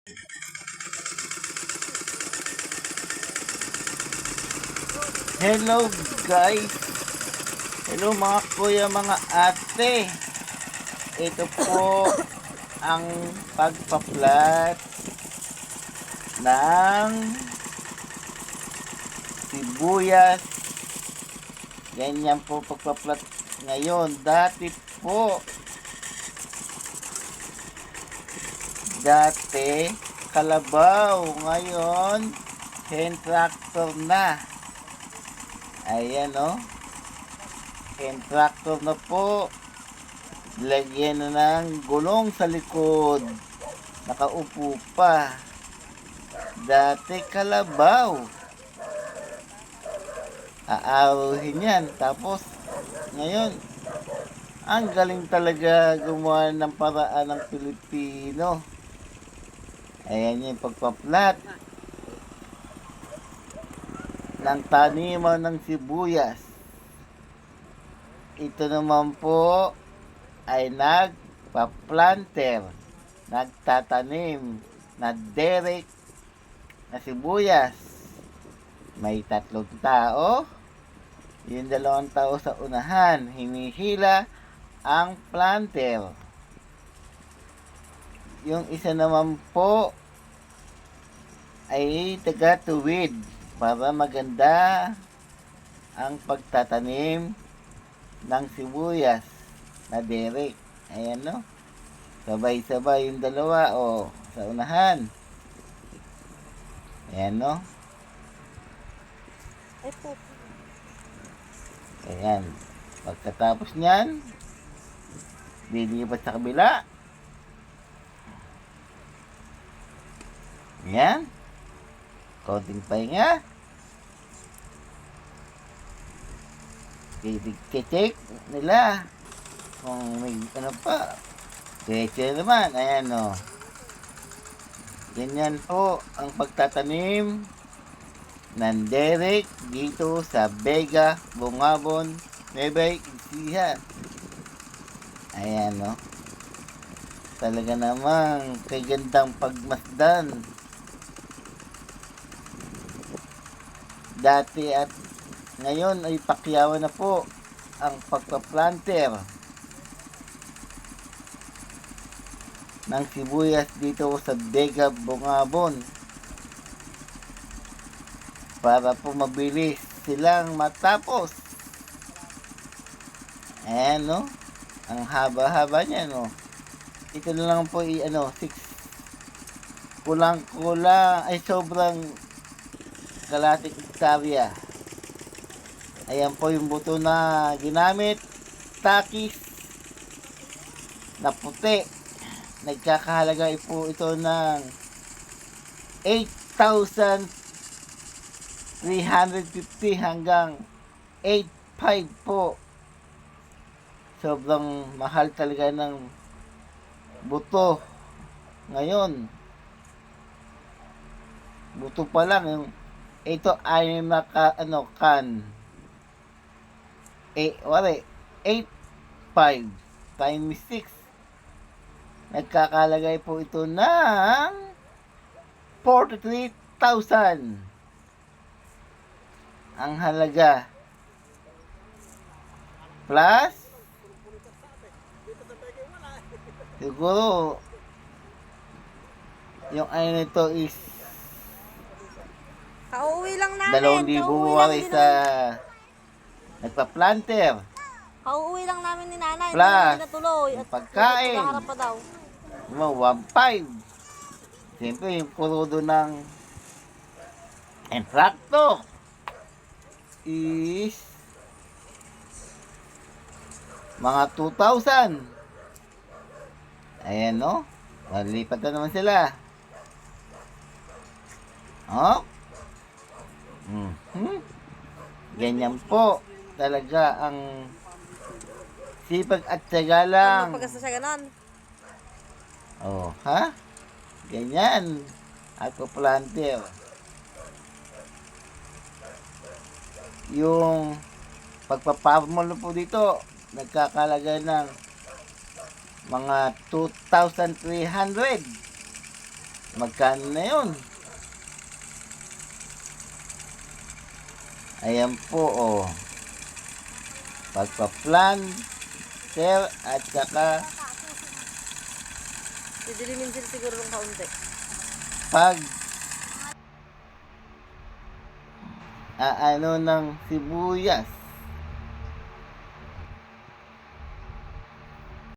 Hello guys. Hello mga kuya, mga ate. Ito po ang pagpa-plat ng sibuyas. Ganyan po pagpa-plat ngayon. Dati kalabaw. Ngayon hand tractor na. Ayan o. Hand tractor na po. Lagyan na ng gulong sa likod. Nakaupo pa. Dati kalabaw. Aaruhin yan. Tapos ngayon, ang galing talaga gumawa ng paraan ng Pilipino. Ayan yung pagpa-plat ng taniman ng sibuyas. Ito naman po ay nagpa-planter, nagtatanim na derek na sibuyas. May 3 tao. Yung 2 tao sa unahan, hinihila ang planter. Yung isa naman po ay taga-tuwid para maganda ang pagtatanim ng sibuyas na derek. Ayan no. Sabay-sabay yung 2 sa unahan. Ayan no. Ayan. Pagkatapos niyan, lilipat sa kabila. Ayan. Konting pahinga. I-check nila kung may ano pa. Check naman. Ayan o. Ganyan po ang pagtatanim ng derek dito sa Vega, Bungabon, Nueva Ecija. Ayan o. Talaga namang kagandang pagmasdan. Dati at ngayon ay pakyawan na po ang pagpa-planter ng sibuyas dito sa Vega, Bungabon para po mabilis silang matapos. Ayan no, ang haba-haba niya no. Ito na lang po 6 kulang-kulang ay sobrang kalating hektarya. Ayan po yung buto na ginamit, takis na puti. Nagkakahalaga po ito ng 8,350 hanggang 8,500 po. Sobrang mahal talaga ng buto ngayon. Buto pa lang yung ito ay kan 8,500 times 6. Nagkakalagay po ito ng 43,000 ang halaga. Plus siguro yung nito is Kauwi lang namin. 2,000 wari sa nagpa-planter. Kauwi lang namin ni nanay. Plus, Hindi na tuloy. yung pagkain. Maghaharap pa daw. 1,500. Siyempre, yung kurudo ng traktor is mga 2,000. Ayan, no? Malilipat na naman sila. Oh? Ganyan po talaga ang sipag at tiyaga lang. Magpagasta siya ganon. Oh, ha? Ganyan. Ako planter. Yung pagpaparmol po dito, nagkakalaga ng mga 2,300. Magkano na yun? Ayan po, oh. Pagpa-plan, sir, at saka Didilimin sila siguro ng kaunti. pag ano ng sibuyas.